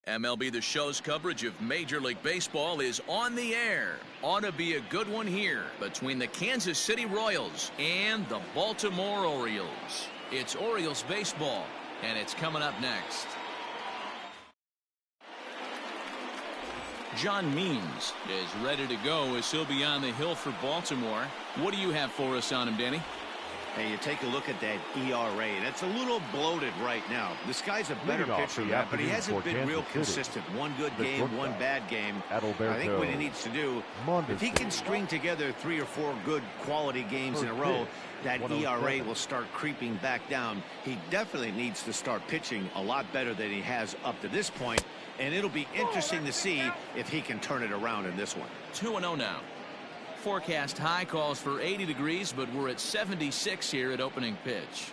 MLB The Show's coverage of Major League Baseball is on the air. Ought to be a good one here between the Kansas City Royals and the Baltimore Orioles. It's Orioles baseball, and it's coming up next. John Means is ready to go as he'll be on the hill for Baltimore. What do you have for us on him, Danny? Hey, you take a look at that ERA, and it's a little bloated right now. This guy's a better pitcher, but he hasn't been real consistent. One good game, one bad game. I think what he needs to do, if he can string together 3 or 4 good quality games in a row, that ERA will start creeping back down. He definitely needs to start pitching a lot better than he has up to this point, and it'll be interesting to see if he can turn it around in this one. 2-0 now. Forecast high calls for 80 degrees, but we're at 76 here at opening pitch.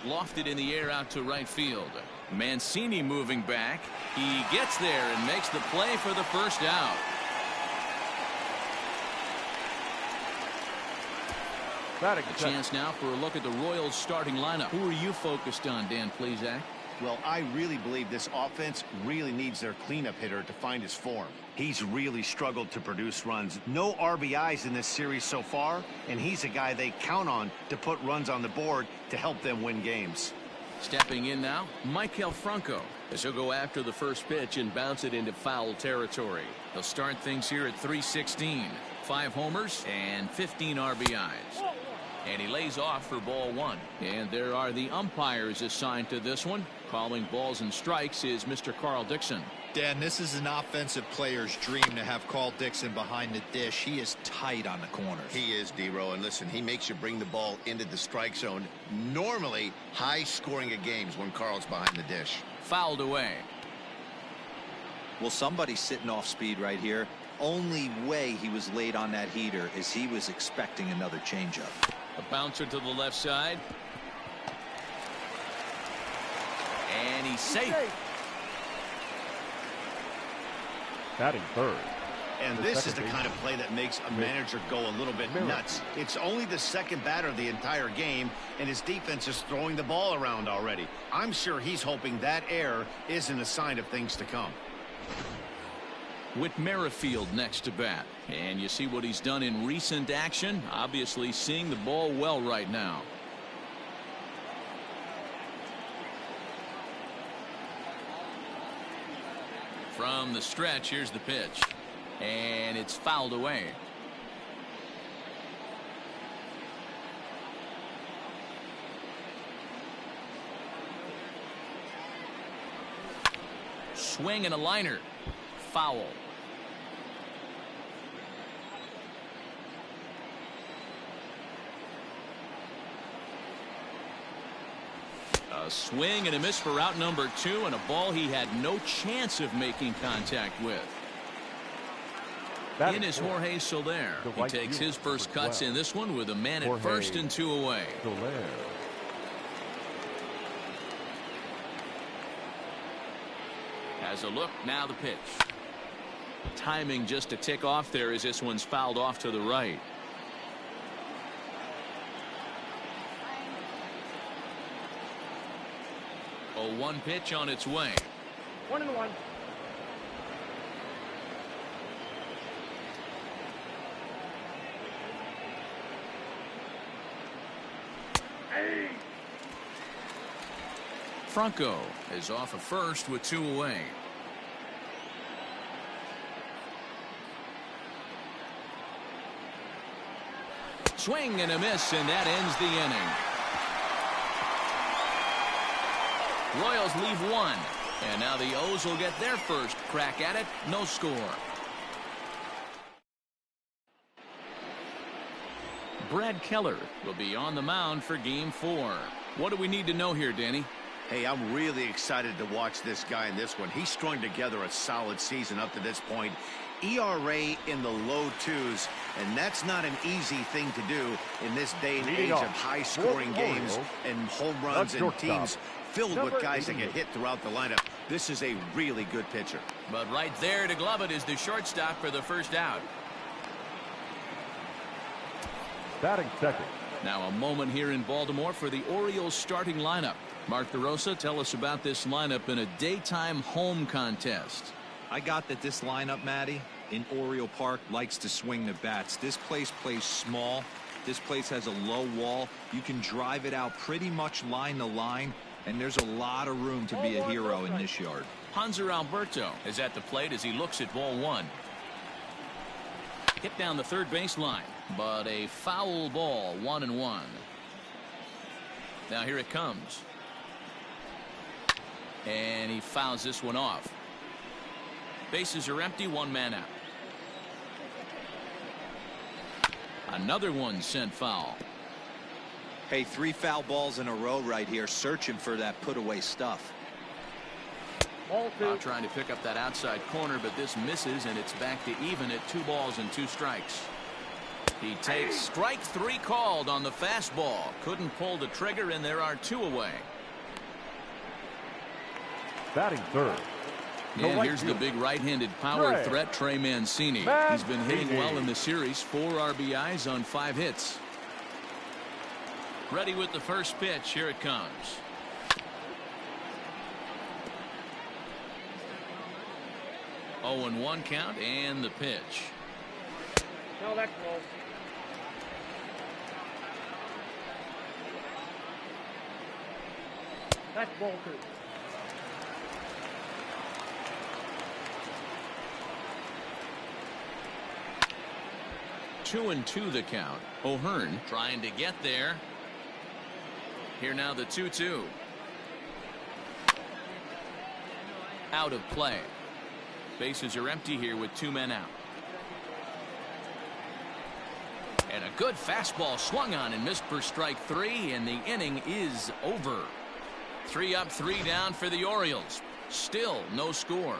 Lofted in the air out to right field. Mancini moving back. He gets there and makes the play for the first out. A chance now for a look at the Royals starting lineup. Who are you focused on, Dan Plesac? Well, I really believe this offense really needs their cleanup hitter to find his form. He's really struggled to produce runs. No RBIs in this series so far, and he's a guy they count on to put runs on the board to help them win games. Stepping in now, Maikel Franco, as he'll go after the first pitch and bounce it into foul territory. They'll start things here at 316. 5 homers and 15 RBIs. And he lays off for ball 1. And there are the umpires assigned to this one. Calling balls and strikes is Mr. Carl Dixon. Dan, this is an offensive player's dream to have Carl Dixon behind the dish. He is tight on the corners. He is, D-Row, and listen, he makes you bring the ball into the strike zone. Normally high scoring of games when Carl's behind the dish. Fouled away. Well, somebody's sitting off speed right here. Only way he was late on that heater is he was expecting another changeup. A bouncer to the left side. And he's safe. Batting third. And this is the kind of play that makes a manager go a little bit nuts. It's only the second batter of the entire game, and his defense is throwing the ball around already. I'm sure he's hoping that error isn't a sign of things to come. With Merrifield next to bat, and you see what he's done in recent action. Obviously seeing the ball well right now. From the stretch, here's the pitch, and it's fouled away. Swing and a liner. Foul. A swing and a miss for out number 2, and a ball he had no chance of making contact with. In is Jorge Soler. He takes his first cuts in this one with a man at first and 2 away. Has a look, now the pitch. Timing just a tick off there as this one's fouled off to the right. A 1 pitch on its way. 1-1. Franco is off of first with 2 away. Swing and a miss, and that ends the inning. Royals leave 1, and now the O's will get their first crack at it. No score. Brad Keller will be on the mound for game 4. What do we need to know here, Danny? Hey, I'm really excited to watch this guy in this one. He's strung together a solid season up to this point. ERA in the low 2s, and that's not an easy thing to do in this day and age of high-scoring games and home runs and teams filled with guys that get hit throughout the lineup. This is a really good pitcher. But right there to glove it is the shortstop for the first out. Batting second, Now a moment here in Baltimore for the Orioles starting lineup. Mark DeRosa, tell us about this lineup in a daytime home contest. I got that this lineup, Matty, in Oriole Park likes to swing the bats. This place plays small. This place has a low wall. You can drive it out pretty much line to line, and there's a lot of room to be a hero in this yard. Hanser Alberto is at the plate as he looks at ball one. Hit down the third base line, but a foul ball, 1-1. Now here it comes. And he fouls this one off. Bases are empty, one man out. Another one sent foul. Hey, 3 foul balls in a row right here, searching for that put away stuff. Trying to pick up that outside corner, but this misses, and it's back to even at 2 balls and 2 strikes. He takes strike 3 called on the fastball. Couldn't pull the trigger, and there are 2 away. Batting third. And here's the big right-handed power threat, Trey Mancini. He's been hitting well in the series. 4 RBIs on 5 hits. Ready with the first pitch. Here it comes. Oh, and 1 count, and the pitch. No, that's low. That's ball 2. Two and 2 the count. O'Hearn trying to get there. Here now the 2-2. Out of play. Bases are empty here with 2 men out. And a good fastball swung on and missed for strike 3, and the inning is over. 3 up, 3 down for the Orioles. Still no score.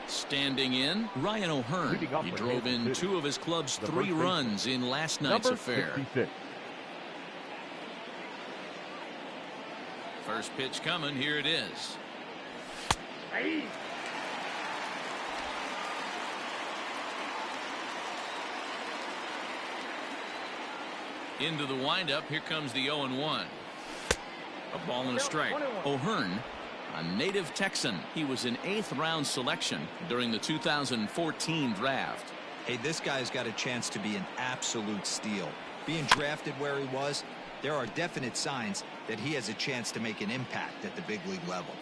Standing in, Ryan O'Hearn. He drove in 2 of his club's 3 runs in last night's affair. 66. First pitch coming. Here it is. Into the windup. Here comes the 0-1. A ball and a strike. O'Hearn, a native Texan. He was an 8th round selection during the 2014 draft. Hey, this guy's got a chance to be an absolute steal. Being drafted where he was, there are definite signs that he has a chance to make an impact at the big league level.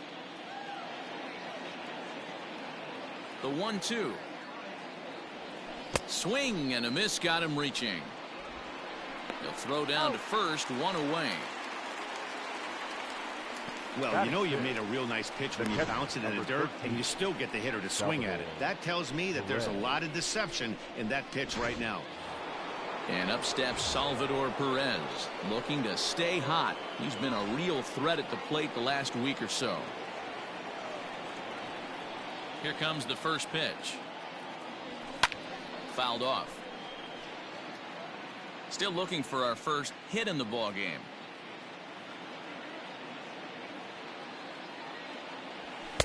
The 1-2. Swing and a miss got him reaching. He'll throw down to first, 1 away. Well, you know you made a real nice pitch when you bounce it in the dirt and you still get the hitter to swing at it. That tells me that there's a lot of deception in that pitch right now. And up steps Salvador Perez, looking to stay hot. He's been a real threat at the plate the last week or so. Here comes the first pitch. Fouled off. Still looking for our first hit in the ball game.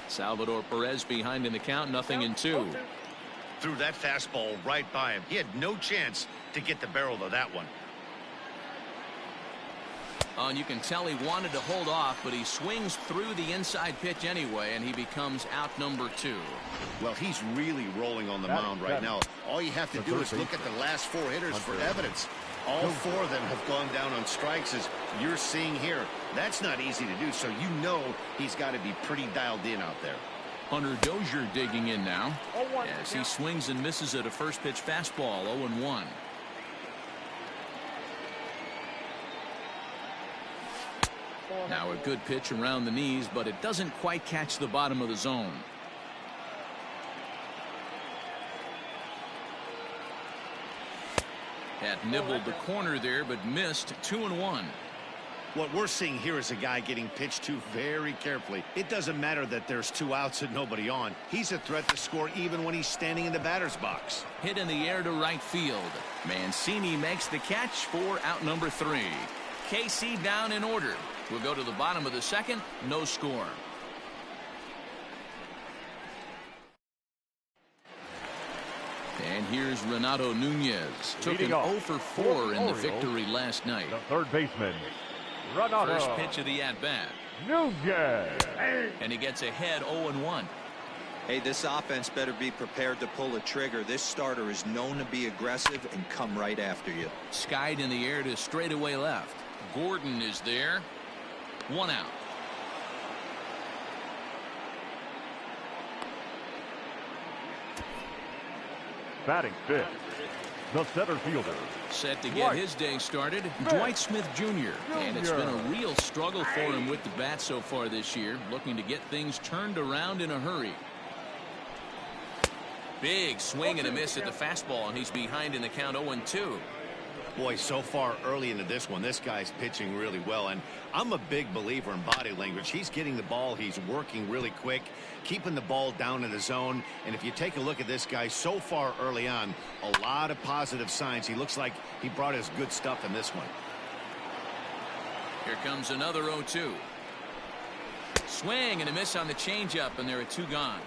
Salvador Perez behind in the count, 0-2. Threw that fastball right by him. He had no chance to get the barrel of that one. And you can tell he wanted to hold off, but he swings through the inside pitch anyway, and he becomes out number 2. Well, he's really rolling on the mound right now. All you have to do is look at the last 4 hitters for evidence. All 4 of them have gone down on strikes, as you're seeing here. That's not easy to do, so you know he's got to be pretty dialed in out there. Hunter Dozier digging in now as he swings and misses at a first pitch fastball. 0-1. Now a good pitch around the knees, but it doesn't quite catch the bottom of the zone. That nibbled the corner there, but missed. 2-1. What we're seeing here is a guy getting pitched to very carefully. It doesn't matter that there's 2 outs and nobody on. He's a threat to score even when he's standing in the batter's box. Hit in the air to right field. Mancini makes the catch for out number 3. KC down in order. We'll go to the bottom of the 2nd. No score. And here's Renato Nunez. Took an Leading off 0 for 4 in the Orioles, victory last night. the third baseman, Renato First pitch of the at-bat. Nunez. And he gets ahead 0-1. Hey, this offense better be prepared to pull a trigger. This starter is known to be aggressive and come right after you. Skied in the air to straightaway left. Gordon is there. 1 out. Batting fifth, the center fielder. Set to get his day started, Dwight Smith Jr. And it's been a real struggle for him with the bat so far this year, looking to get things turned around in a hurry. Big swing and a miss at the fastball, and he's behind in the count 0-2. Boy, so far early into this one, this guy's pitching really well, and I'm a big believer in body language. He's getting the ball, he's working really quick, keeping the ball down in the zone, and if you take a look at this guy so far early on, a lot of positive signs. He looks like he brought his good stuff in this one. Here comes another 0-2. Swing and a miss on the changeup, and there are 2 gone.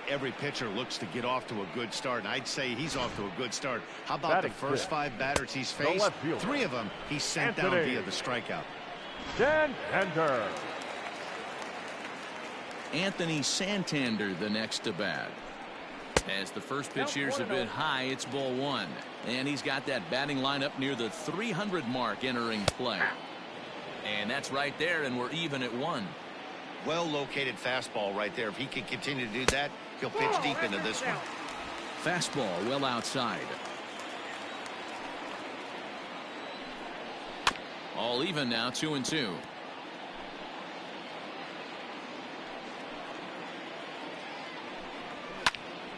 Every pitcher looks to get off to a good start, and I'd say he's off to a good start. How about the first 5 batters he's faced? 3 of them he sent down via the strikeout. Santander. Anthony Santander the next to bat. As the first pitch here's a bit high, it's ball 1. And he's got that batting lineup near the 300 mark entering play. And that's right there, and we're even at 1. Well located fastball right there. If he can continue to do that, he'll pitch deep into this one. Fastball well outside. All even now, 2-2.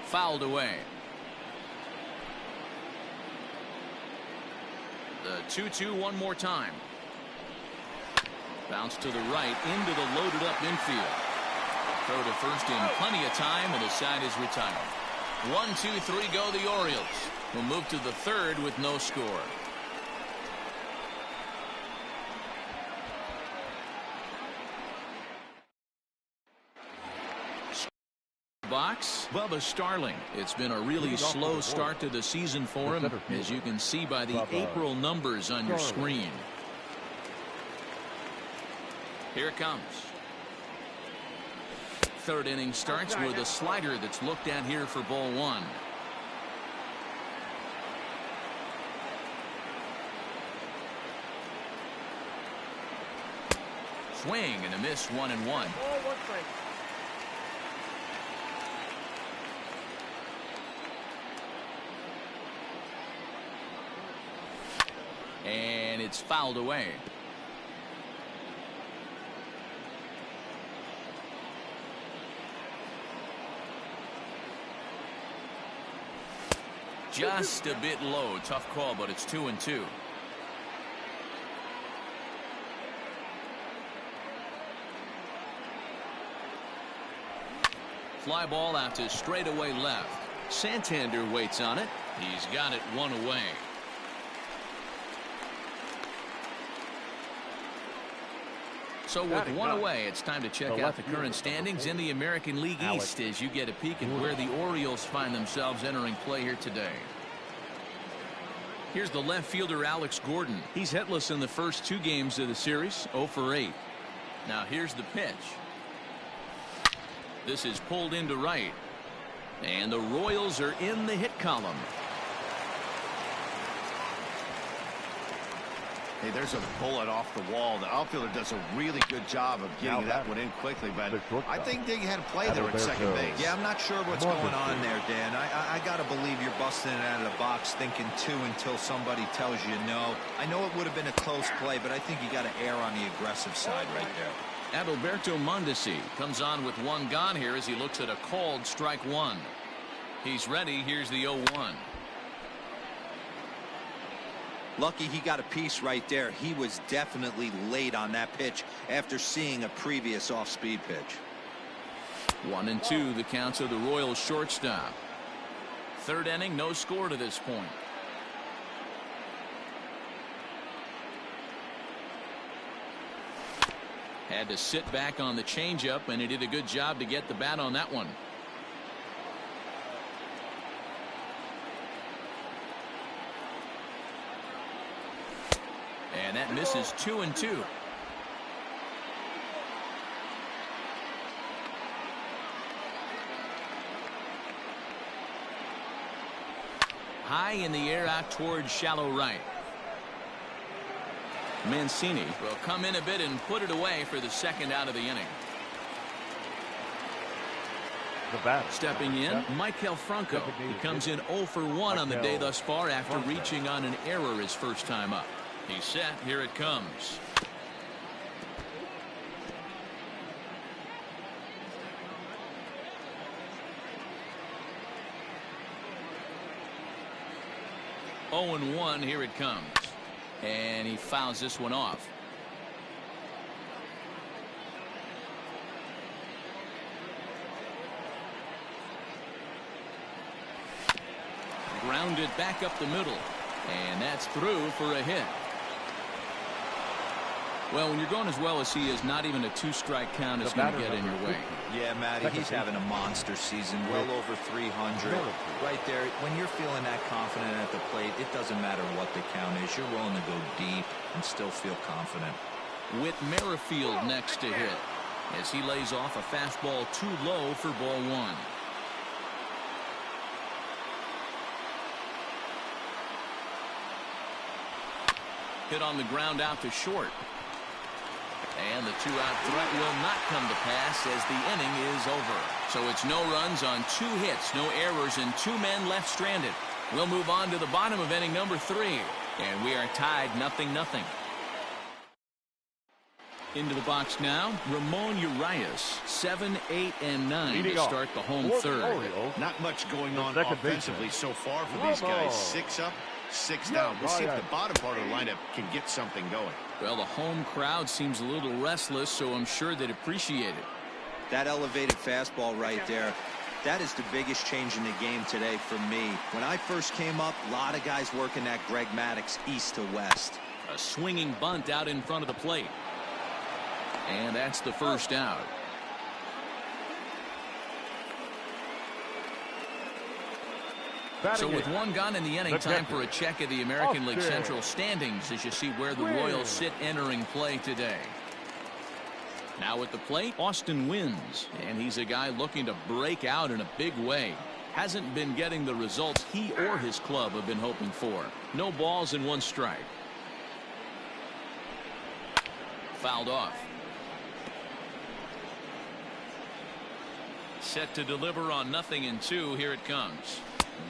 Fouled away. The 2-2 one more time. Bounce to the right into the loaded up infield. Throw to first in plenty of time, and the side is retired. 1, 2, 3 go the Orioles. Will move to the third with no score. Box, Bubba Starling. It's been a really slow start to the season for him, as you can see by the April numbers on your screen. Here it comes. Third inning starts with a slider that's looked at here for ball 1. Swing and a miss, 1-1. And it's fouled away. Just a bit low. Tough call, but it's 2-2. Fly ball out to straightaway left. Santander waits on it. He's got it 1 away. So with 1 away, it's time to check out the current standings in the American League East as you get a peek at where the Orioles find themselves entering play here today. Here's the left fielder Alex Gordon. He's hitless in the first 2 games of the series, 0 for 8. Now here's the pitch. This is pulled into right. And the Royals are in the hit column. Hey, there's a bullet off the wall. The outfielder does a really good job of getting that one in quickly, but I think they had a play there at second base. Yeah, I'm not sure what's going on there, Dan. I got to believe you're busting it out of the box thinking 2 until somebody tells you no. I know it would have been a close play, but I think you got to err on the aggressive side right there. Adalberto Mondesi comes on with 1 gone here as he looks at a called strike 1. He's ready. Here's the 0-1. Lucky he got a piece right there. He was definitely late on that pitch after seeing a previous off-speed pitch. 1-2 the counts of the Royals shortstop. Third inning, no score to this point. Had to sit back on the changeup, and he did a good job to get the bat on that one. And that misses 2-2. High in the air out towards shallow right. Mancini will come in a bit and put it away for the second out of the inning. Stepping in, Maikel Franco. He comes in 0 for 1 on the day thus far after reaching on an error his first time up. He's set. Here it comes. Oh and 1. Here it comes. And he fouls this one off. Grounded back up the middle. And that's through for a hit. Well, when you're going as well as he is, not even a 2-strike count is going to get in your way. Yeah, Matty, he's having a monster season, well over 300. Right there, when you're feeling that confident at the plate, it doesn't matter what the count is. You're willing to go deep and still feel confident. With Merrifield next to hit as he lays off a fastball too low for ball 1. Hit on the ground out to short. And the 2-out threat will not come to pass as the inning is over. So it's no runs on 2 hits, no errors, and 2 men left stranded. We'll move on to the bottom of inning number 3. And we are tied 0-0. Into the box now, Ramon Urias, 7, 8, and 9 to start the home third. Not much going on offensively so far for these guys. 6 up, 6 down. We'll see if the bottom part of the lineup can get something going. Well, the home crowd seems a little restless, so I'm sure they'd appreciate it. That elevated fastball right there, that is the biggest change in the game today for me. When I first came up, a lot of guys working that Greg Maddux east to west. A swinging bunt out in front of the plate. And that's the first out. So with 1 gone in the inning, time for a check of the American League Central standings as you see where the Royals sit entering play today. Now at the plate, Austin Wynns, and he's a guy looking to break out in a big way. Hasn't been getting the results he or his club have been hoping for. No balls and 1 strike. Fouled off. Set to deliver on 0-2. Here it comes.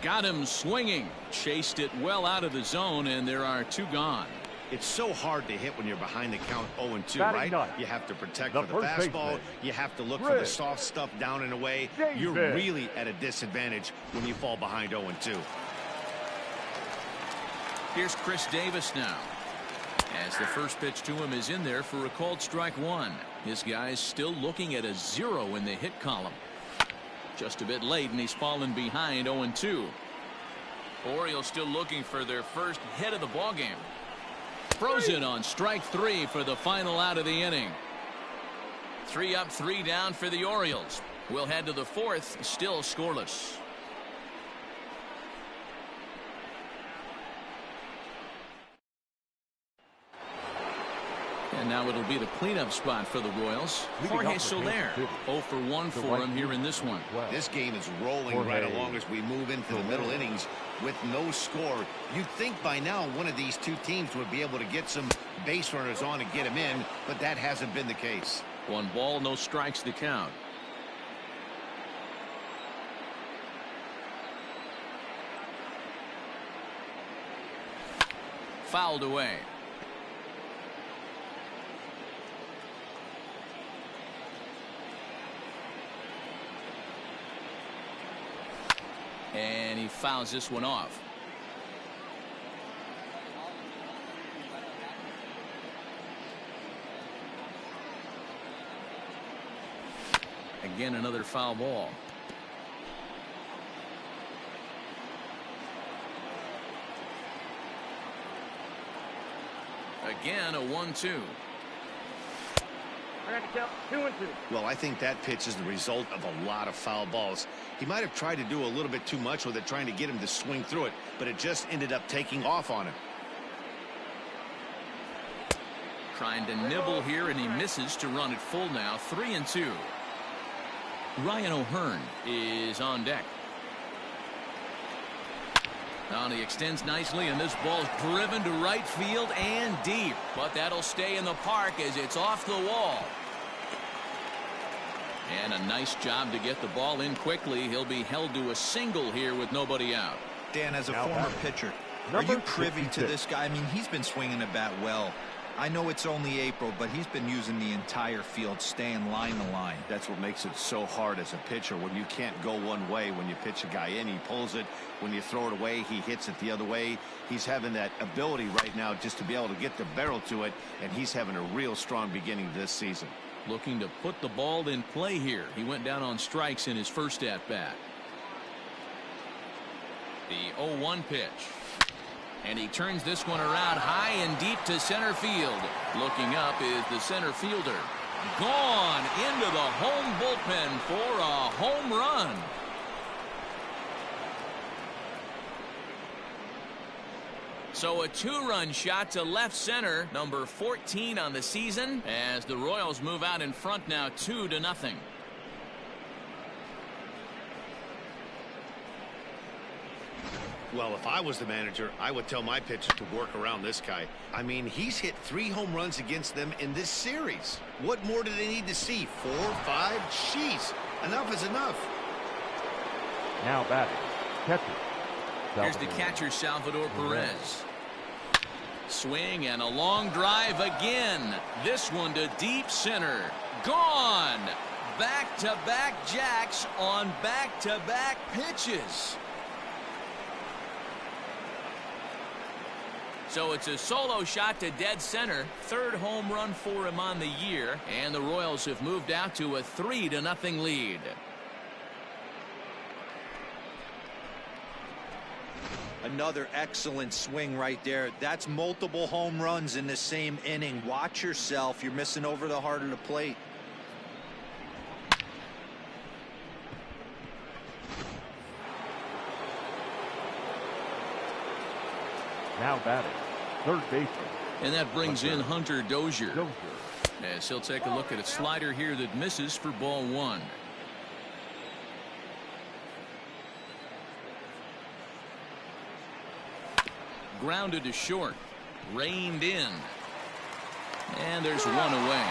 Got him swinging. Chased it well out of the zone, and there are 2 gone. It's so hard to hit when you're behind the count 0-2, right? You have to protect for the fastball. You have to look for the soft stuff down and away. You're really at a disadvantage when you fall behind 0-2. Here's Chris Davis now. As the first pitch to him is in there for a called strike 1. His guy's still looking at a 0 in the hit column. Just a bit late, and he's fallen behind 0-2. Orioles still looking for their first hit of the ballgame. Frozen on strike 3 for the final out of the inning. 3 up, 3 down for the Orioles. We'll head to the 4th, still scoreless. And now it'll be the cleanup spot for the Royals. Jorge Soler, 0 for 1 for him here in this one. This game is rolling right along as we move into the middle innings with no score. You'd think by now one of these 2 teams would be able to get some base runners on and get them in, but that hasn't been the case. 1 ball, no strikes to count. Fouled away. And he fouls this one off. Again, another foul ball. Again, a 1-2. Well, I think that pitch is the result of a lot of foul balls. He might have tried to do a little bit too much with it, trying to get him to swing through it, but it just ended up taking off on him. Trying to nibble here, and he misses to run it full now. 3-2. Ryan O'Hearn is on deck. Now he extends nicely, and this ball's driven to right field and deep. But that'll stay in the park as it's off the wall. And a nice job to get the ball in quickly. He'll be held to a single here with nobody out. Dan, as a former pitcher, are you privy to this guy? I mean, he's been swinging the bat well. I know it's only April, but he's been using the entire field, staying line to line. That's what makes it so hard as a pitcher when you can't go one way. When you pitch a guy in, he pulls it. When you throw it away, he hits it the other way. He's having that ability right now just to be able to get the barrel to it, and he's having a real strong beginning this season. Looking to put the ball in play here. He went down on strikes in his first at-bat. The 0-1 pitch. And he turns this one around high and deep to center field. Looking up is the center fielder. Gone into the home bullpen for a home run. So a 2-run shot to left center, number 14 on the season, as the Royals move out in front now 2-0. Well, if I was the manager, I would tell my pitchers to work around this guy. I mean, he's hit 3 home runs against them in this series. What more do they need to see? 4, 5? Jeez, enough is enough. Now batting, catcher. Here's the catcher, Salvador Perez. Swing and a long drive again. This one to deep center. Gone. Back-to-back jacks on back-to-back pitches. So it's a solo shot to dead center. 3rd home run for him on the year. And the Royals have moved out to a 3-0 lead. Another excellent swing right there. That's multiple home runs in the same inning. Watch yourself. You're missing over the heart of the plate. Now batting, third baseman. And that brings in Hunter Dozier. As he'll take a look at a slider here that misses for ball 1. Grounded to short. Reined in. And there's one away.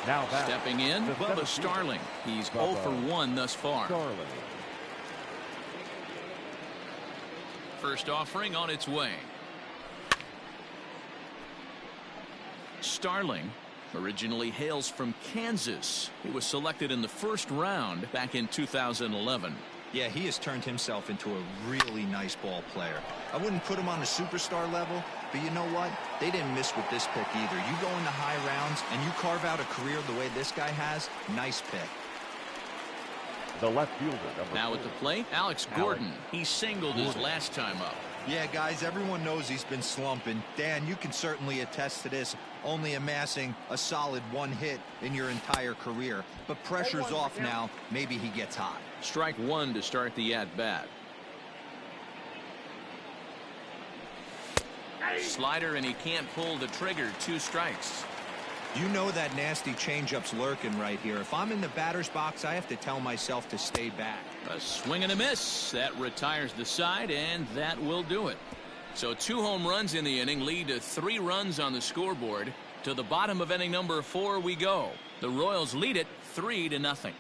Now stepping in, Bubba Starling. He's 0 for 1 thus far. First offering on its way. Starling originally hails from Kansas. He was selected in the 1st round back in 2011. Yeah, he has turned himself into a really nice ball player. I wouldn't put him on a superstar level, but you know what? They didn't miss with this pick either. You go into high rounds and you carve out a career the way this guy has. Nice pick. The left fielder. Now at the plate, Alex Gordon. He singled his last time up. Yeah, guys, everyone knows he's been slumping. Dan, you can certainly attest to this, only amassing a solid 1 hit in your entire career. But pressure's off now. Maybe he gets hot. Strike 1 to start the at-bat. Slider, and he can't pull the trigger. 2 strikes. You know that nasty changeup's lurking right here. If I'm in the batter's box, I have to tell myself to stay back. A swing and a miss. That retires the side, and that will do it. So 2 home runs in the inning lead to 3 runs on the scoreboard. To the bottom of inning number 4 we go. The Royals lead it 3-0.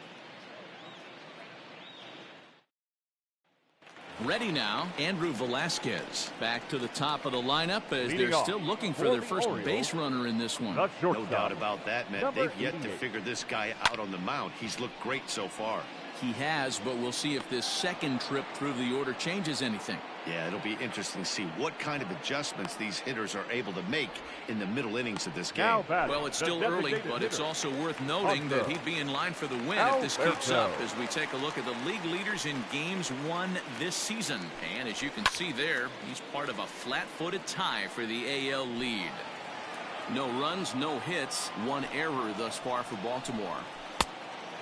Ready now, Andrew Velasquez. Back to the top of the lineup as they're still looking for their first base runner in this one. No doubt about that, man. They've yet to figure this guy out on the mound. He's looked great so far. He has, but we'll see if this second trip through the order changes anything. Yeah, it'll be interesting to see what kind of adjustments these hitters are able to make in the middle innings of this game. Well, it's still early, but it's also worth noting that he'd be in line for the win if this keeps up as we take a look at the league leaders in games won this season. And as you can see there, he's part of a flat-footed tie for the AL lead. No runs, no hits, 1 error thus far for Baltimore.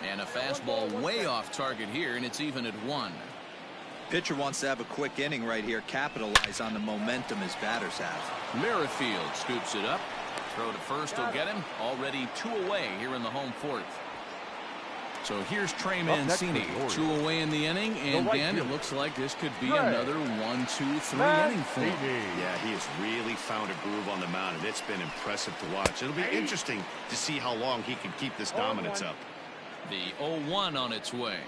And a fastball way off target here, and it's even at 1. Pitcher wants to have a quick inning right here, capitalize on the momentum his batters have. Merrifield scoops it up. Throw to first will get him. Already 2 away here in the home 4th. So here's Trey Mancini, 2 away in the inning, and Dan, it looks like this could be another 1, 2, 3 inning for him. Yeah, he has really found a groove on the mound, and it's been impressive to watch. It'll be interesting to see how long he can keep this dominance up. The 0-1 on its way.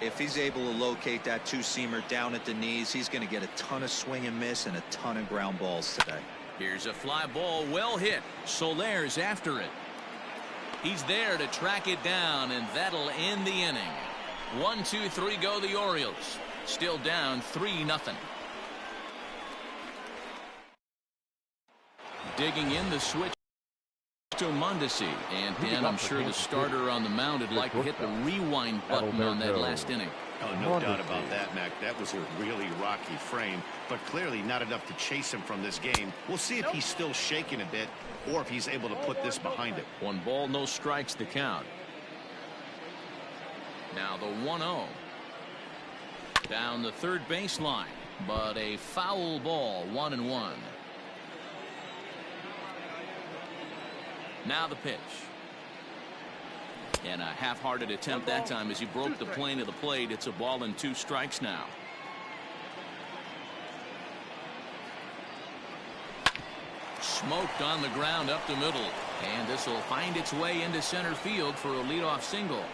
If he's able to locate that two-seamer down at the knees, he's going to get a ton of swing and miss and a ton of ground balls today. Here's a fly ball, well hit. Soler's after it. He's there to track it down, and that'll end the inning. 1, 2, 3 go the Orioles. Still down 3-0. Digging in the switch to Mondesi, and Dan, I'm sure the starter on the mound would like to hit the rewind button on that last inning. Oh, no doubt about that, Mac. That was a really rocky frame, but clearly not enough to chase him from this game. We'll see if he's still shaking a bit or if he's able to put this behind him. 1 ball, no strikes to count. Now the 1-0. Down the third baseline, but a foul ball, 1-1. Now the pitch. And a half-hearted attempt that time as he broke the plane of the plate. It's a ball and 2 strikes now. Smoked on the ground up the middle. And this will find its way into center field for a leadoff single.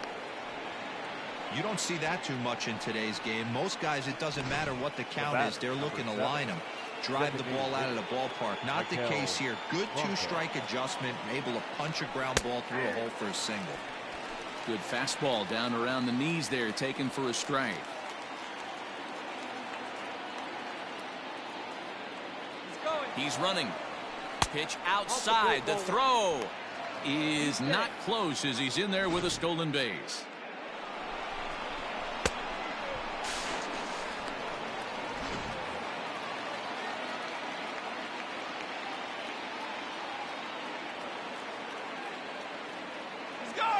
You don't see that too much in today's game. Most guys, it doesn't matter what the count is. They're looking to line them, drive the ball out of the ballpark. Not the case here. Good 2-strike adjustment, able to punch a ground ball through a hole for a single. Good fastball down around the knees there, taken for a strike. He's running. Pitch outside. The throw is not close as he's in there with a stolen base.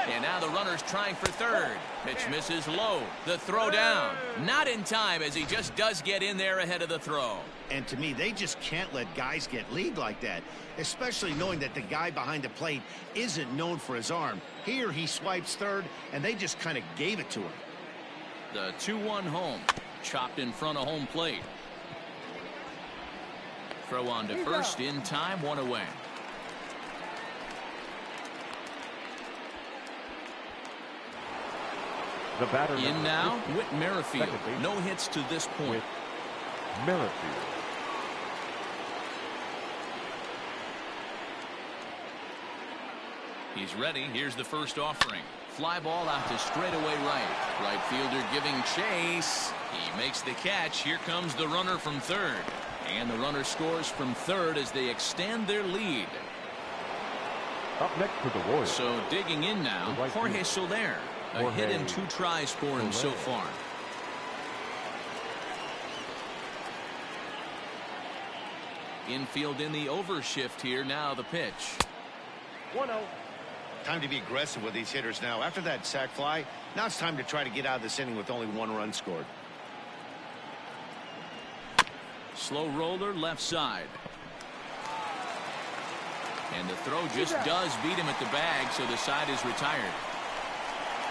And now the runner's trying for third. Pitch misses low. The throw down. Not in time as he just does get in there ahead of the throw. And to me, they just can't let guys get lead like that, especially knowing that the guy behind the plate isn't known for his arm. Here he swipes third, and they just kind of gave it to him. The 2-1 home. Chopped in front of home plate. Throw on to first in time, 1 away. The batter in now, Whit Merrifield. No hits to this point. Merrifield. He's ready. Here's the first offering. Fly ball out to straightaway right. Right fielder giving chase. He makes the catch. Here comes the runner from third. And the runner scores from third as they extend their lead. Up next for the Royals. So digging in now, Jorge Soler. A hit and 2 tries for him so far. Infield in the overshift here. Now the pitch. 1-0. Time to be aggressive with these hitters now. After that sac fly, now it's time to try to get out of this inning with only 1 run scored. Slow roller left side. And the throw just does beat him at the bag, so the side is retired.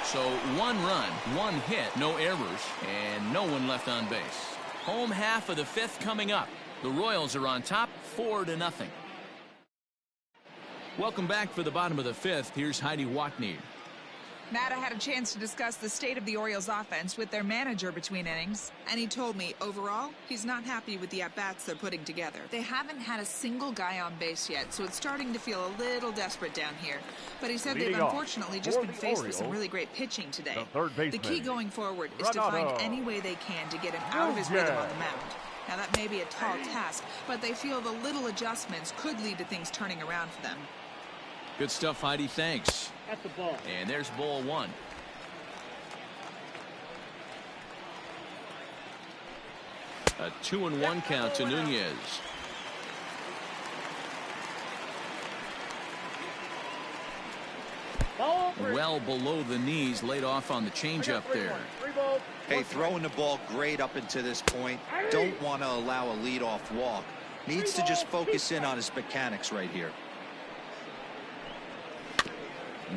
So 1 run, 1 hit, no errors, and no one left on base. Home half of the 5th coming up. The Royals are on top, 4-0. Welcome back for the bottom of the 5th. Here's Heidi Watney. Matt, I had a chance to discuss the state of the Orioles offense with their manager between innings, and he told me, overall, he's not happy with the at-bats they're putting together. They haven't had a single guy on base yet, so it's starting to feel a little desperate down here. But he said they've unfortunately just been faced with some really great pitching today. The key going forward is to find any way they can to get him out of his rhythm on the mound. Now, that may be a tall task, but they feel the little adjustments could lead to things turning around for them. Good stuff, Heidi. Thanks. At the ball. And there's ball 1. A 2-1 count to Nunez. Ball. Well below the knees, laid off on the changeup there. Hey, throwing the ball great up until this point. Don't want to allow a leadoff walk. Needs to just focus in on his mechanics right here.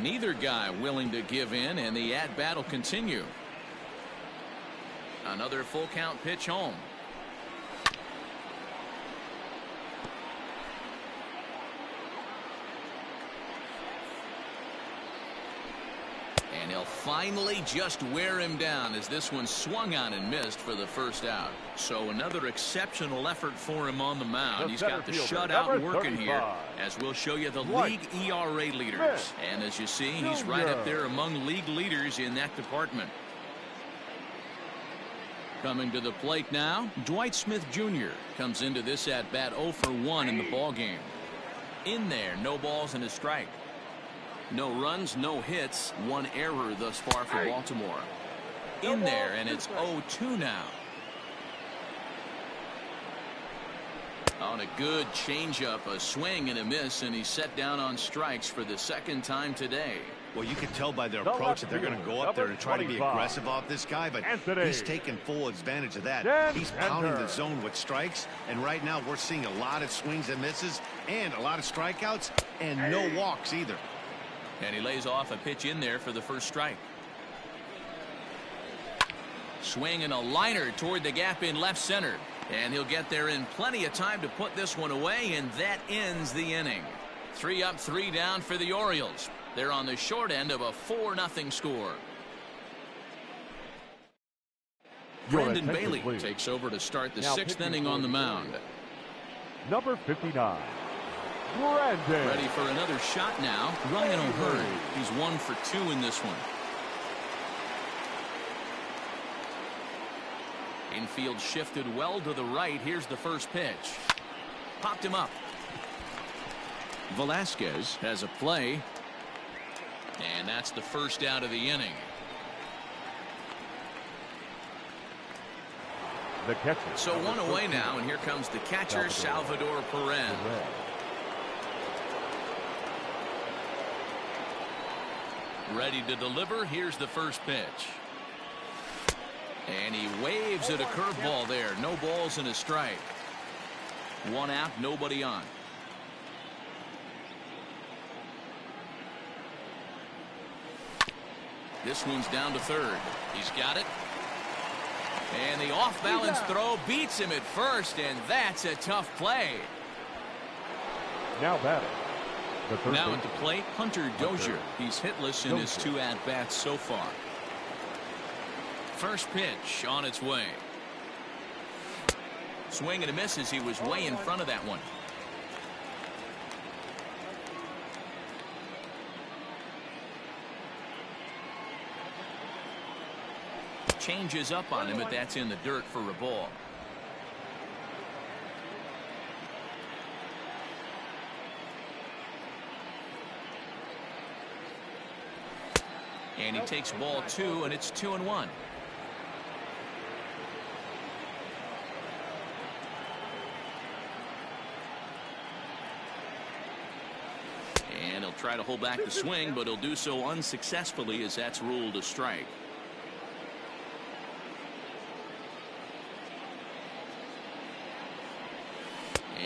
Neither guy willing to give in, and the at-bat will continue. Another full count pitch home. And he'll finally just wear him down as this one swung on and missed for the first out. So another exceptional effort for him on the mound. He's got the shutout working here, as we'll show you the league ERA leaders. And as you see, he's right up there among league leaders in that department. Coming to the plate now, Dwight Smith Jr. comes into this at bat 0 for 1 in the ball game. In there, no balls and a strike. No runs, no hits, 1 error thus far for Baltimore. In there, and it's 0-2 now. On a good changeup, a swing and a miss, and he's set down on strikes for the second time today. Well, you can tell by their approach that they're going to go up there and try to be aggressive off this guy, but he's taking full advantage of that. He's pounding the zone with strikes, and right now we're seeing a lot of swings and misses and a lot of strikeouts and no walks either. And he lays off a pitch in there for the first strike. Swing and a liner toward the gap in left center. And he'll get there in plenty of time to put this one away, and that ends the inning. 3 up, 3 down for the Orioles. They're on the short end of a 4-0 score. Brendan Bailey takes over to start the 6th inning on the mound. Number 59. Brandon. Ready for another shot now. Ryan O'Hearn. He's 1 for 2 in this one. Infield shifted well to the right. Here's the first pitch. Popped him up. Velasquez has a play. And that's the first out of the inning. The catcher. So 1 away now, and here comes the catcher, Salvador Perez. Ready to deliver. Here's the first pitch. And he waves at a curveball there. No balls and a strike. 1 out, nobody on. This one's down to third. He's got it. And the off-balance throw beats him at first, and that's a tough play. Now batting. Now at the plate, Hunter Dozier. He's hitless in his 2 at-bats so far. First pitch on its way. Swing and a miss as he was way in front of that one. Changes up on him, but that's in the dirt for a ball. And he takes ball 2, and it's 2-1. And he'll try to hold back the swing, but he'll do so unsuccessfully as that's ruled a strike.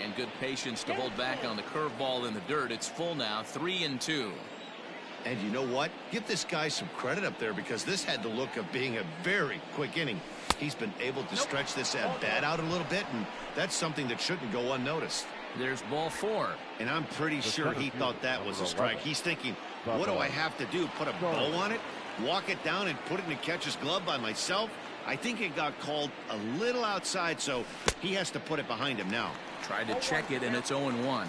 And good patience to hold back on the curveball in the dirt. It's full now, 3-2. And you know what? Give this guy some credit up there, because this had the look of being a very quick inning. He's been able to stretch this at bat out a little bit, and that's something that shouldn't go unnoticed. There's ball 4. And I'm pretty sure he thought that was a strike. He's thinking, what do I have to do? Put a bow on it? Walk it down and put it in the catcher's glove by myself? I think it got called a little outside, so he has to put it behind him now. Tried to check it, and it's 0-1.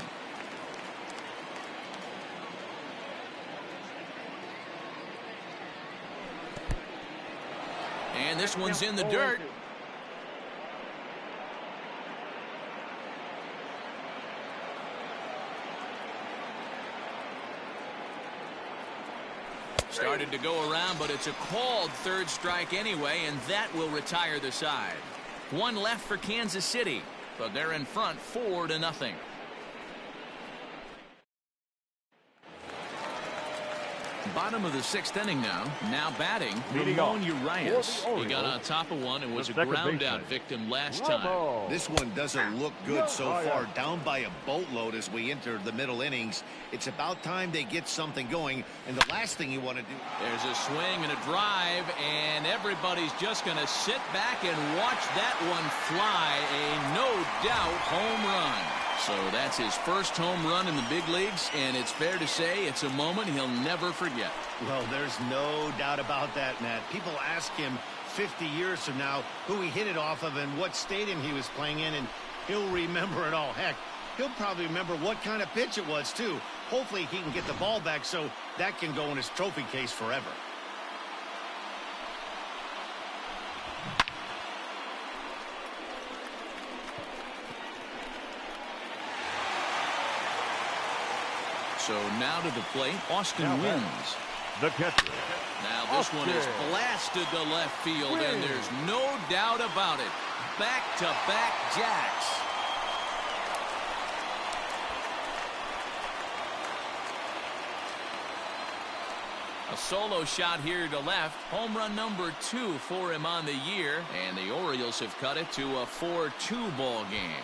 And this one's in the dirt. Started to go around, but it's a called third strike anyway, and that will retire the side. 1 left for Kansas City, but they're in front 4-0. Bottom of the 6th inning now. Now batting, Leading Ramon off Urias. for the He got on Orioles, top of one and was a second ground out baseman, victim last Ramon. time. This one doesn't look good so Yeah. far. Down by a boatload as we enter the middle innings. It's about time they get something going. And the last thing you want to do. There's a swing and a drive, and everybody's just going to sit back and watch that one fly. A no-doubt home run. So that's his first home run in the big leagues, and it's fair to say it's a moment he'll never forget. Well, there's no doubt about that, Matt. People ask him 50 years from now who he hit it off of and what stadium he was playing in, and he'll remember it all. Heck, he'll probably remember what kind of pitch it was, too. Hopefully he can get the ball back so that can go in his trophy case forever. So now to the plate, Austin wins. The catcher. Now this one is Austin blasted to left field, and there's no doubt about it. Back-to-back jacks. A solo shot here to left. Home run number 2 for him on the year, and the Orioles have cut it to a 4-2 ball game.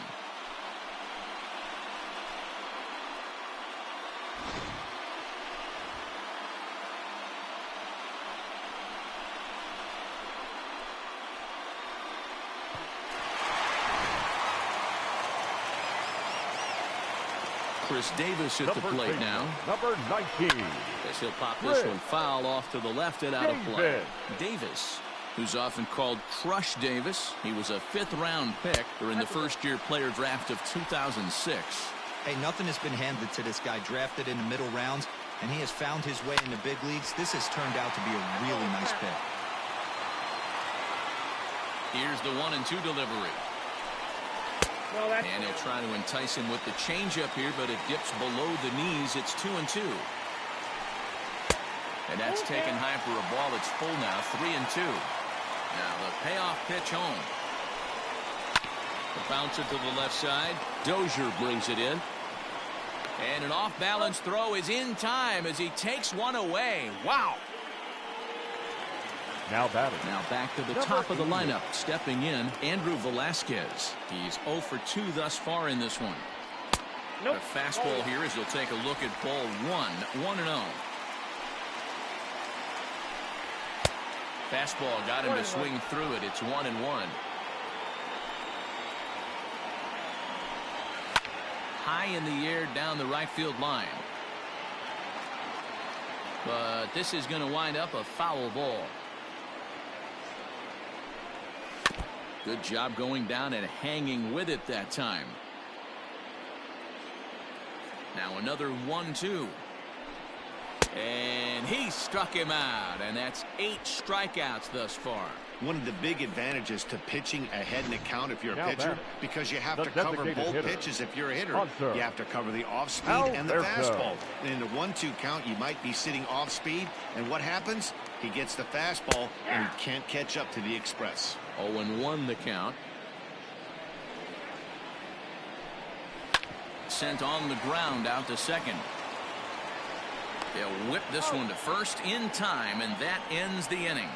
Chris Davis at the plate now. Number 19. Guess he'll pop this one foul off to the left and out of play. Davis, who's often called Crush Davis. He was a 5th-round pick during the first-year player draft of 2006. Hey, nothing has been handed to this guy. Drafted in the middle rounds, and he has found his way in the big leagues. This has turned out to be a really nice pick. Here's the 1-2 delivery. And he'll try to entice him with the changeup here, but it dips below the knees. It's 2-2. And that's taken high for a ball. It's full now, 3-2. Now the payoff pitch home. The bouncer to the left side. Dozier brings it in. And an off-balance throw is in time as he takes one away. Wow. Now batting. Now back to the top of the lineup. Stepping in, Andrew Velasquez. He's 0 for 2 thus far in this one. A fastball here as he'll take a look at ball 1-0. Fastball got him to swing through it. It's 1-1. High in the air down the right field line. But this is going to wind up a foul ball. Good job going down and hanging with it that time. Now another 1-2. And he struck him out, and that's 8 strikeouts thus far. One of the big advantages to pitching ahead in the count if you're a Now pitcher, batter. because you have The to cover designated both hitter. pitches if you're a hitter. Hunter. You have to cover the off-speed and the Alberto. fastball. And in the 1-2 count, you might be sitting off-speed, and what happens? He gets the fastball, and he can't catch up to the express. 0-1 the count. Sent on the ground out to second. They'll whip this one to first in time, and that ends the inning.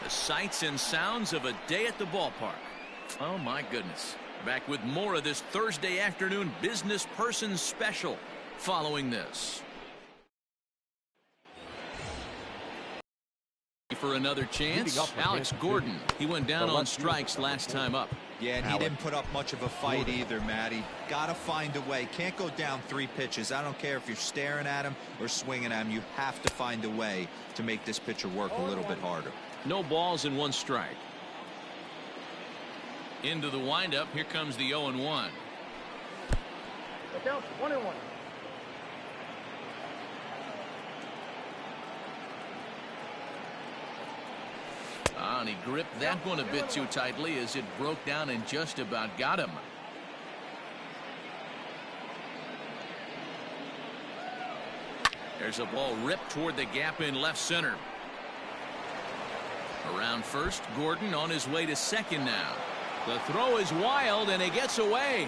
The sights and sounds of a day at the ballpark. Oh my goodness. Back with more of this Thursday afternoon business person special following this. For another chance, Alex Gordon. He went down on strikes last time up. Yeah, and he didn't put up much of a fight either, Matty. Gotta find a way. Can't go down 3 pitches. I don't care if you're staring at him or swinging at him. You have to find a way to make this pitcher work a little bit harder. No balls and 1 strike. Into the windup. Here comes the 0-1. Down 1-1. And he gripped that one a bit too tightly as it broke down and just about got him. There's a ball ripped toward the gap in left center. Around first, Gordon on his way to second now. The throw is wild and he gets away.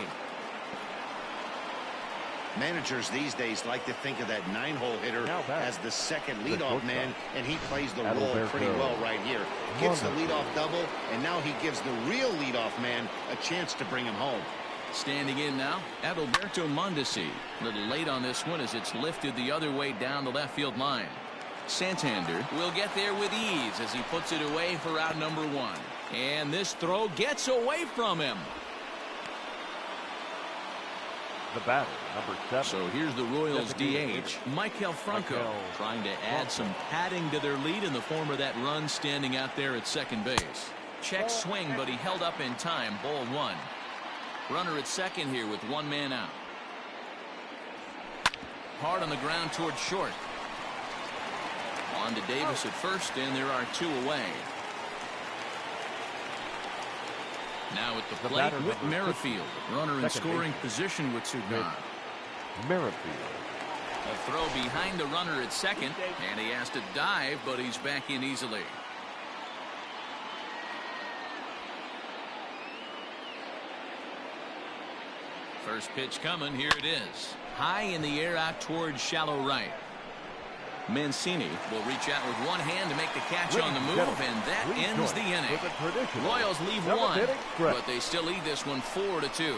Managers these days like to think of that 9-hole hitter as the second leadoff man, and he plays the role pretty well right here. Gets the leadoff double, and now he gives the real leadoff man a chance to bring him home. Standing in now, Adalberto Mondesi. A little late on this one as it's lifted the other way down the left field line. Santander will get there with ease as he puts it away for out number 1. And this throw gets away from him. The batter, number 7. So here's the Royals DH, Maikel Franco, trying to add some padding to their lead in the form of that run standing out there at second base. Check swing, but he held up in time. Ball 1. Runner at second here with 1 man out. Hard on the ground towards short. On to Davis at first, and there are 2 away. Now at the plate, Whit Merrifield, runner in scoring position with 2 gone. Merrifield. A throw behind the runner at second, and he has to dive, but he's back in easily. First pitch coming, here it is. High in the air out towards shallow right. Mancini will reach out with one hand to make the catch on the move, and that ends the inning. Royals leave 1, but they still lead this one 4-2.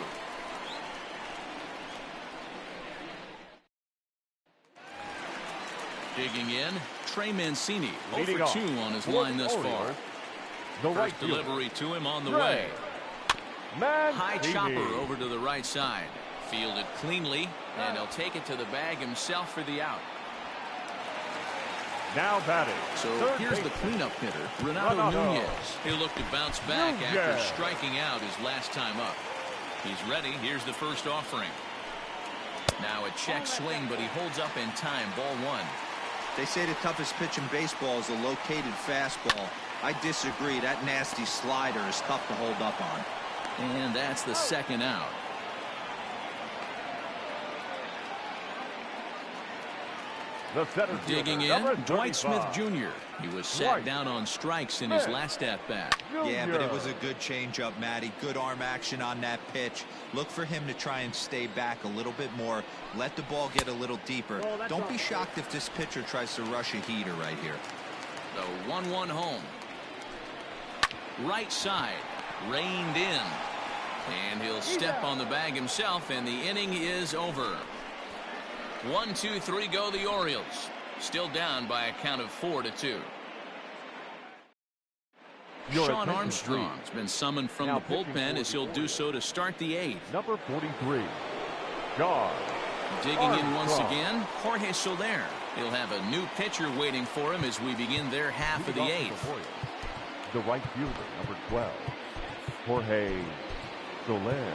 Digging in, Trey Mancini, 0 for 2 on his line thus far. First delivery to him on the way. High chopper over to the right side. Fielded cleanly, and he'll take it to the bag himself for the out. Now batting. So here's the cleanup hitter, Renato Nunez. He'll look to bounce back after striking out his last time up. He's ready. Here's the first offering. Now a check swing, but he holds up in time. Ball 1. They say the toughest pitch in baseball is a located fastball. I disagree. That nasty slider is tough to hold up on. And that's the second out. The center digging in, Dwight Smith Jr. He was sat down on strikes in his last at-bat. Yeah, but it was a good changeup, Matty. Good arm action on that pitch. Look for him to try and stay back a little bit more. Let the ball get a little deeper. Don't be shocked if this pitcher tries to rush a heater right here. The 1-1 home. Right side, reined in. And he'll step on the bag himself, and the inning is over. 1, 2, 3 go the Orioles. Still down by a count of 4-2. Sean Armstrong's been summoned from the bullpen as he'll do so to start the 8th. Number 43, John. Digging in once again, Jorge Soler. He'll have a new pitcher waiting for him as we begin their half of the 8th. The right fielder, number 12, Jorge Soler.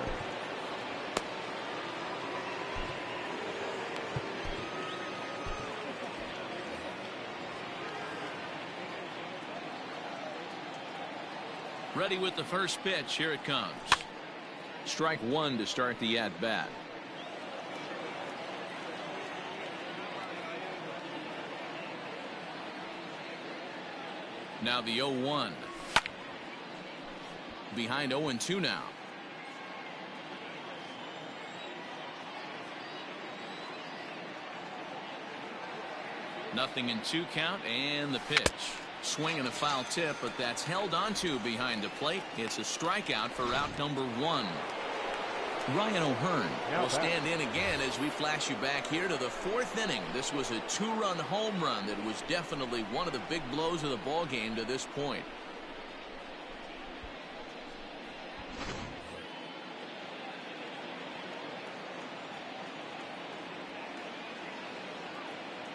Ready with the first pitch. Here it comes. Strike 1 to start the at-bat. Now the 0-1. Behind 0-2 now. Nothing in 2 count, and the pitch. Swing and a foul tip, but that's held onto behind the plate. It's a strikeout for out number 1. Ryan O'Hearn will stand in again as we flash you back here to the 4th inning. This was a 2-run home run that was definitely one of the big blows of the ball game to this point.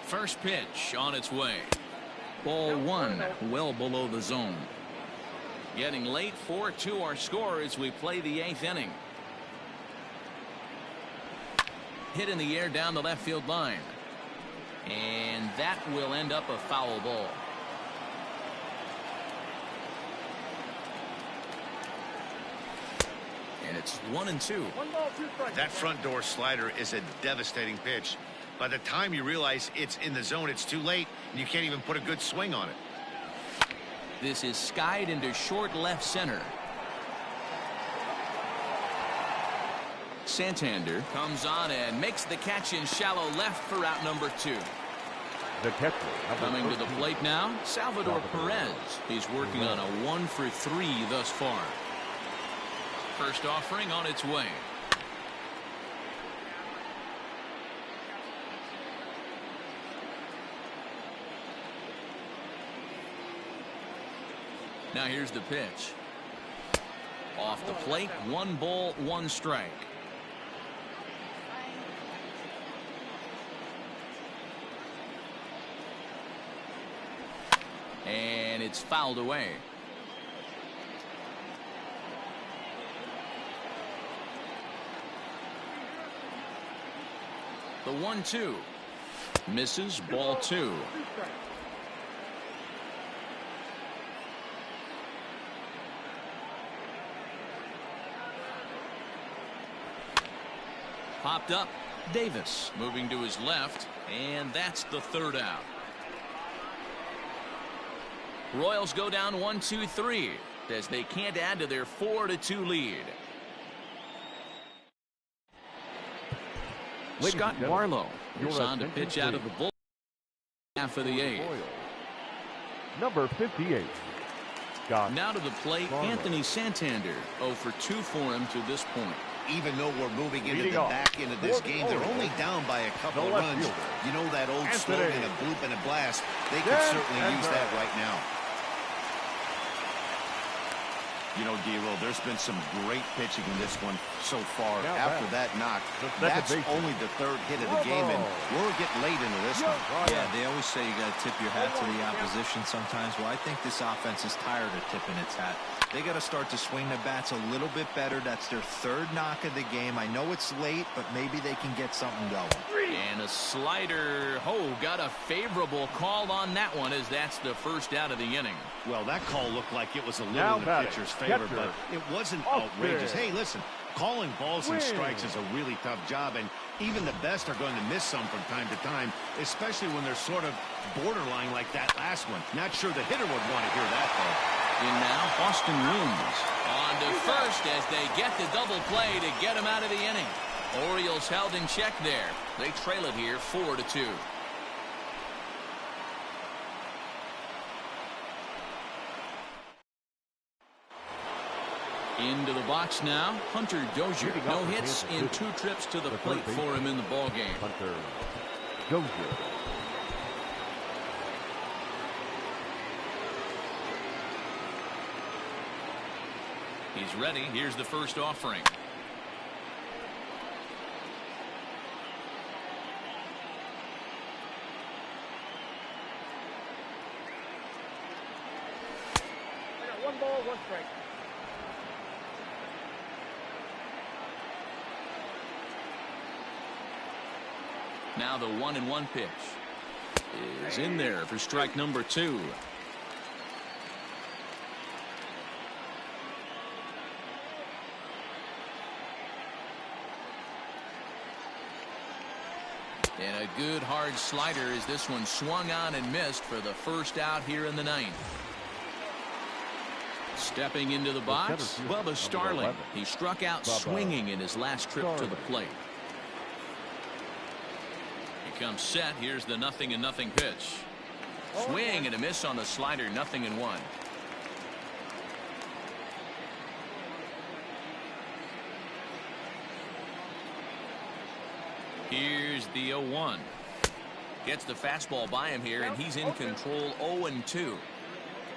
First pitch on its way. Ball 1, well below the zone. Getting late, 4-2 our score as we play the 8th inning. Hit in the air down the left field line. And that will end up a foul ball. And it's 1-2. That front door slider is a devastating pitch. By the time you realize it's in the zone, it's too late, and you can't even put a good swing on it. This is skied into short left center. Santander comes on and makes the catch in shallow left for out number 2. The catcher, Coming to the plate now, Salvador Perez. He's working on a 1 for 3 thus far. First offering on its way. Now here's the pitch. Off the plate, 1 ball, 1 strike. And it's fouled away. The 1-2 misses, ball 2. Popped up. Davis moving to his left, and that's the 3rd out. Royals go down 1-2-3 as they can't add to their 4-2 lead. Scott Barlow is on to pitch out of the bullpen half of the 8th. Number 58. Scott Now to the plate, Barlow. Anthony Santander. 0 for 2 for him to this point. Even though we're moving into Leading the off back end of this for the game, they're Orioles, only down by a couple the of left runs. fielder, You know that old Anthony slogan, a bloop and a blast. They could certainly use that right now. You know, D-Roll, there's been some great pitching in this one so far. Now After that knock, that's only the 3rd hit of the game, and we're getting late into this one. Yeah, they always say you got to tip your hat to the opposition sometimes. Well, I think this offense is tired of tipping its hat. They got to start to swing the bats a little bit better. That's their 3rd knock of the game. I know it's late, but maybe they can get something going. And a slider. Oh, got a favorable call on that one, as that's the 1st out of the inning. Well, that call looked like it was a little Now in the batting, pitcher's favor, catcher, but it wasn't off outrageous. there. Hey, listen, calling balls and strikes is a really tough job, and even the best are going to miss some from time to time, especially when they're sort of borderline like that last one. Not sure the hitter would want to hear that, though. In now, Austin Williams on to first as they get the double play to get him out of the inning. Orioles held in check there. They trail it here 4-2. Into the box now, Hunter Dozier. No hits in 2 trips to the plate for him in the ball game. Hunter Dozier. He's ready. Here's the first offering. I got 1 ball, 1 strike. Now the 1-1 pitch is in there for strike number 2. And a good hard slider as this one swung on and missed for the 1st out here in the 9th. Stepping into the box, Bubba Starling. He struck out swinging in his last trip to the plate. He comes set. Here's the 0-0 pitch. Swing and a miss on the slider. 0-1. Here's the 0-1. Gets the fastball by him here, and he's in control. 0-2.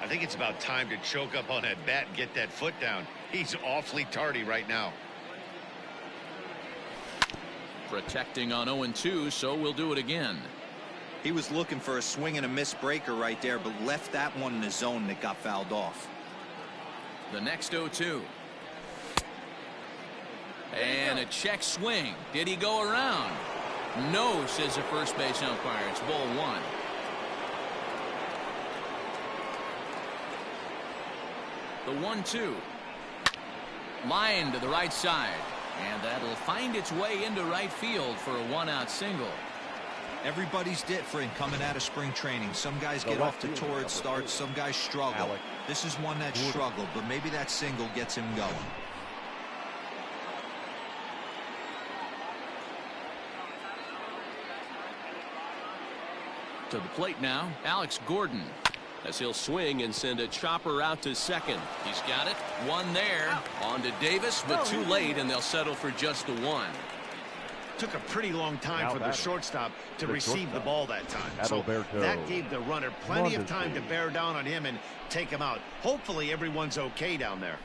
I think it's about time to choke up on that bat and get that foot down. He's awfully tardy right now. Protecting on 0-2, so we'll do it again. He was looking for a swing and a miss breaker right there, but left that one in the zone that got fouled off. The next 0-2. And a check swing. Did he go around? No, says the first base umpire. It's ball 1. The 1-2. Line to the right side. And that'll find its way into right field for a 1-out single. Everybody's different coming out of spring training. Some guys get off to torrid starts. Some guys struggle. This is one that struggled, but maybe that single gets him going. To the plate now, Alex Gordon. As he'll swing and send a chopper out to second. He's got it. One there. On to Davis, but too late, and they'll settle for just the one. Took a pretty long time for the shortstop to receive the ball that time. So that gave the runner plenty of time to bear down on him and take him out. Hopefully everyone's okay down there.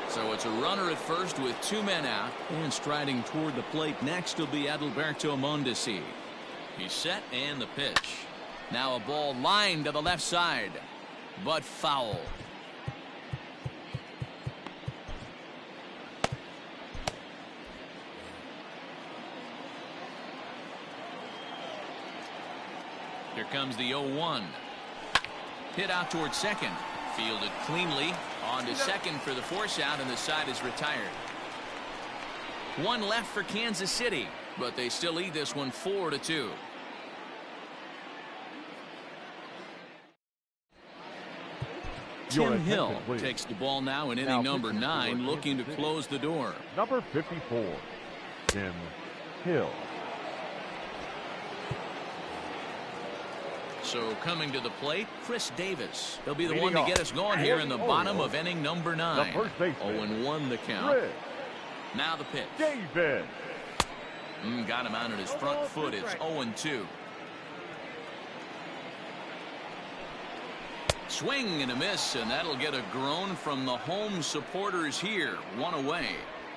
So it's a runner at first with 2 men out, and striding toward the plate next will be Adalberto Mondesi. He's set, and the pitch. Now a ball lined to the left side, but foul. Here comes the 0-1. Hit out toward second. Fielded cleanly. On to second for the force out, and the side is retired. One left for Kansas City, but they still lead this one 4-2. Tim Hill takes the ball now in inning number 9, looking to close the door. Number 54, Tim Hill. So coming to the plate, Chris Davis. He'll be the one to get us going here in the bottom of inning number 9. 0-1 the count. Now the pitch. Davis. Got him out on his front foot. It's 0-2. Swing and a miss, and that'll get a groan from the home supporters here. 1 away.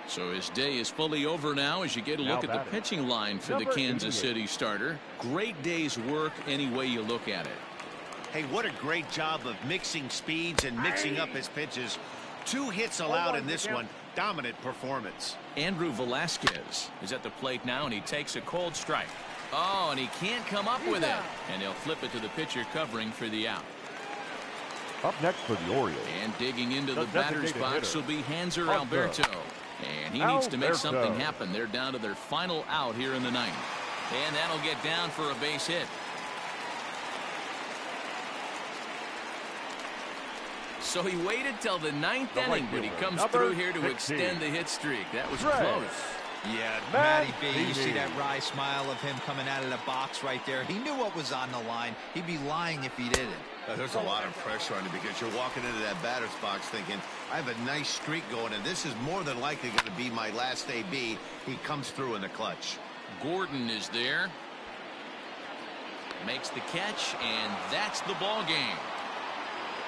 So his day is fully over now as you get a look at the pitching line for the Kansas City starter. Great day's work any way you look at it. Hey, what a great job of mixing speeds and mixing up his pitches. 2 hits allowed in this one. Dominant performance. Andrew Velasquez is at the plate now, and he takes a cold strike. Oh, and he can't come up with it. And he'll flip it to the pitcher covering for the out. Up next for the Orioles. And digging into the batter's box will be Hanser Alberto. And he needs to make something happen. They're down to their final out here in the 9th. And that'll get down for a base hit. So he waited till the 9th inning, but he comes through here to extend the hit streak. That was close. Yeah, Matty B, you see that wry smile of him coming out of the box right there. He knew what was on the line. He'd be lying if he didn't. There's a lot of pressure on you because you're walking into that batter's box thinking, I have a nice streak going, and this is more than likely going to be my last AB. He comes through in the clutch. Gordon is there. Makes the catch, and that's the ball game.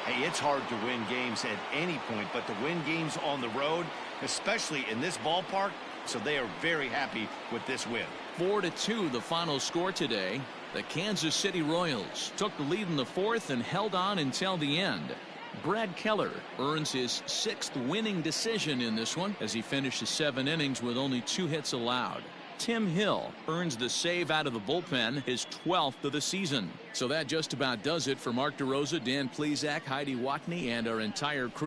Hey, it's hard to win games at any point, but to win games on the road, especially in this ballpark, so they are very happy with this win. 4-2 the final score today. The Kansas City Royals took the lead in the 4th and held on until the end. Brad Keller earns his 6th winning decision in this one as he finishes 7 innings with only 2 hits allowed. Tim Hill earns the save out of the bullpen, his 12th of the season. So that just about does it for Mark DeRosa, Dan Plesac, Heidi Watney, and our entire crew.